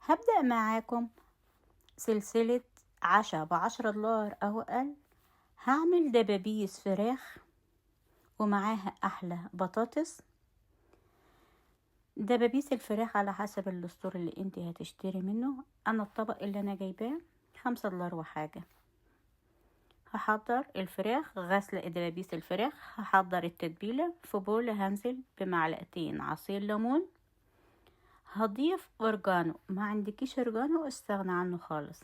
هبدأ معاكم سلسلة عشا ب10 دولار أو أقل. هعمل دبابيس فراخ ومعاها أحلى بطاطس. دبابيس الفراخ على حسب الستور اللي انت هتشتري منه. أنا الطبق اللي أنا جايباه 5 دولار وحاجة. هحضر الفراخ، غسل دبابيس الفراخ. هحضر التتبيلة في بول. هنزل بمعلقتين عصير ليمون. هضيف أورجانو، ما عندكيش أورجانو استغنى عنه خالص.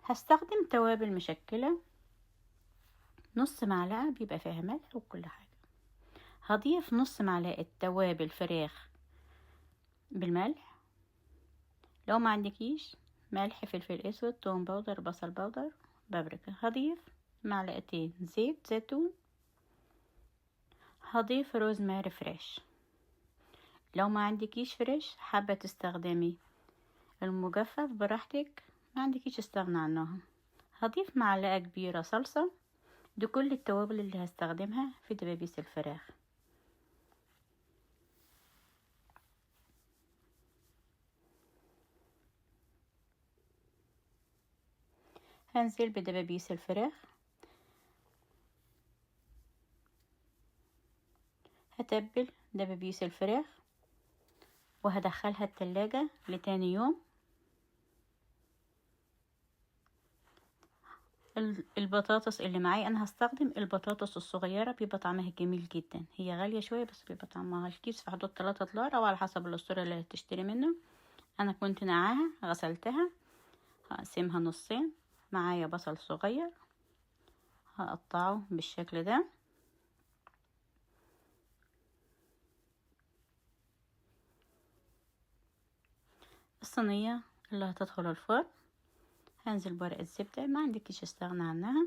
هستخدم توابل مشكلة، نص معلقة بيبقى فيها ملح وكل حاجة. هضيف نص معلقة توابل فراخ بالملح. لو ما عندكيش ملح، فلفل اسود، توم باودر، بصل باودر، بابريكا. هضيف معلقتين زيت زيتون. هضيف روزماري فريش. لو ما عندكيش فريش حابة تستخدمي المجفف براحتك، ما عندكيش استغنى عنها. هضيف معلقة كبيرة صلصة. دي كل التوابل اللي هستخدمها في دبابيس الفراخ. هنزل بدبابيس الفراخ. هتبل دبابيس الفراخ وهدخلها التلاجة لتاني يوم. البطاطس اللي معايا انا هستخدم البطاطس الصغيرة، بيبقى طعمها جميل جدا. هي غالية شوية بس بيبقى طعمها الكيس في حدود 3 دولار او على حسب الاسطورة اللي هتشتري منه. انا كنت نقعها غسلتها. هقسمها نصين. معايا بصل صغير هقطعه بالشكل ده. الصينية اللي هتدخل الفرن هنزل بورقة زبدة، ما عندكيش استغنى عنها.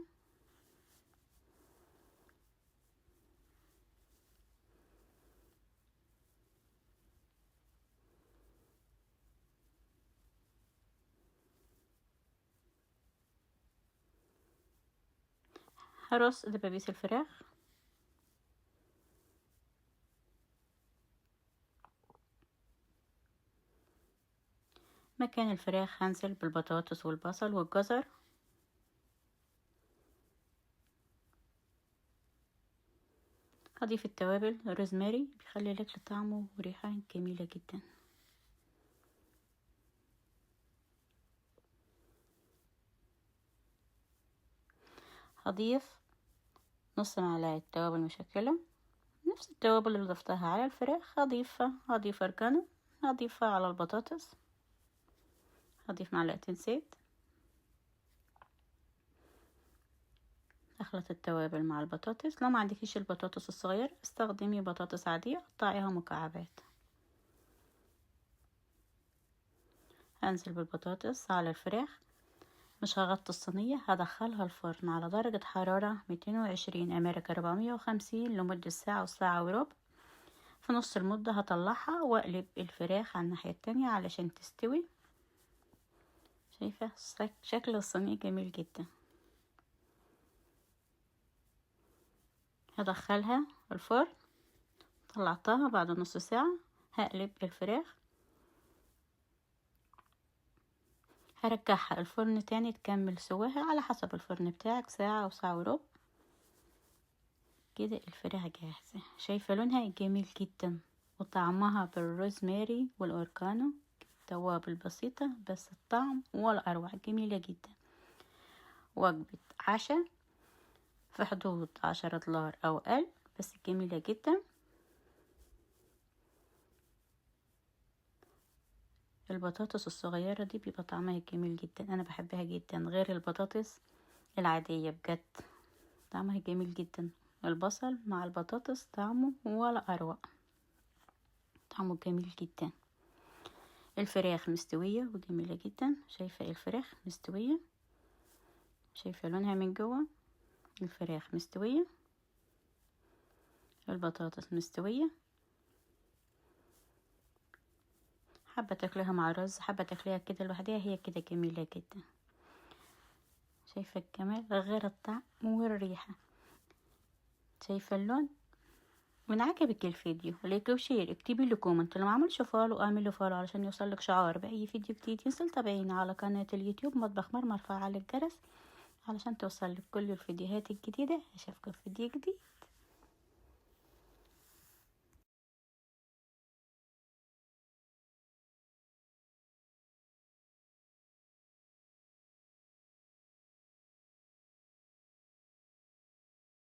هرص دبابيس الفراخ. مكان الفراخ هنزل بالبطاطس والبصل والجزر. هضيف التوابل، روزماري بيخلي الاكل طعمه وريحة جميلة جدا. هضيف نص معلقة توابل مشكلة، نفس التوابل اللي ضفتها على الفراخ هضيف أرجانو. هضيفها على البطاطس. هضيف معلقتين زيت. اخلط التوابل مع البطاطس. لو ما عندكيش البطاطس الصغير استخدمي بطاطس عادية، قطعيها مكعبات. هنزل بالبطاطس على الفراخ. مش هغطي الصينية، هدخلها الفرن على درجة حرارة 220 أمريكا 450 لمدة ساعة وساعة وربع. في نص المدة هطلعها واقلب الفراخ على الناحية التانية علشان تستوي. شايفة شكل الصينية جميل جدا. هدخلها الفرن. طلعتها بعد نص ساعة. هقلب الفراخ. هرجعها الفرن تاني تكمل سواها على حسب الفرن بتاعك، ساعة او ساعة وربع. كده الفراخ جاهزة. شايفة لونها جميل جدا وطعمها بالروزماري والاورجانو. توابل بسيطة بس الطعم ولا اروع، جميلة جدا. وجبة عشاء في حدود 10 دولار او اقل، بس جميلة جدا. البطاطس الصغيرة دي بيبقى طعمها جميل جدا، انا بحبها جدا غير البطاطس العادية بجد. طعمها جميل جدا. البصل مع البطاطس طعمه ولا اروع، طعمه جميل جدا. الفراخ مستوية وجميلة جدا. شايفة الفراخ مستوية، شايفة لونها من جوه. الفراخ مستوية، البطاطس مستوية. حابة تاكلها مع رز، حابة تاكلها كده لوحدها، هي كده جميلة جدا. شايفة الجمال غير الطعم والريحة، شايفة اللون. من عجبك الفيديو لايك وشير، اكتبي لي كومنت، لو ما عملش فولو اعملي فولو علشان يوصلك شعار باي فيديو جديد ينزل. تابعيني على قناة اليوتيوب مطبخ مرمر، فعل الجرس علشان توصلك كل الفيديوهات الجديدة. اشوفكم في فيديو جديد.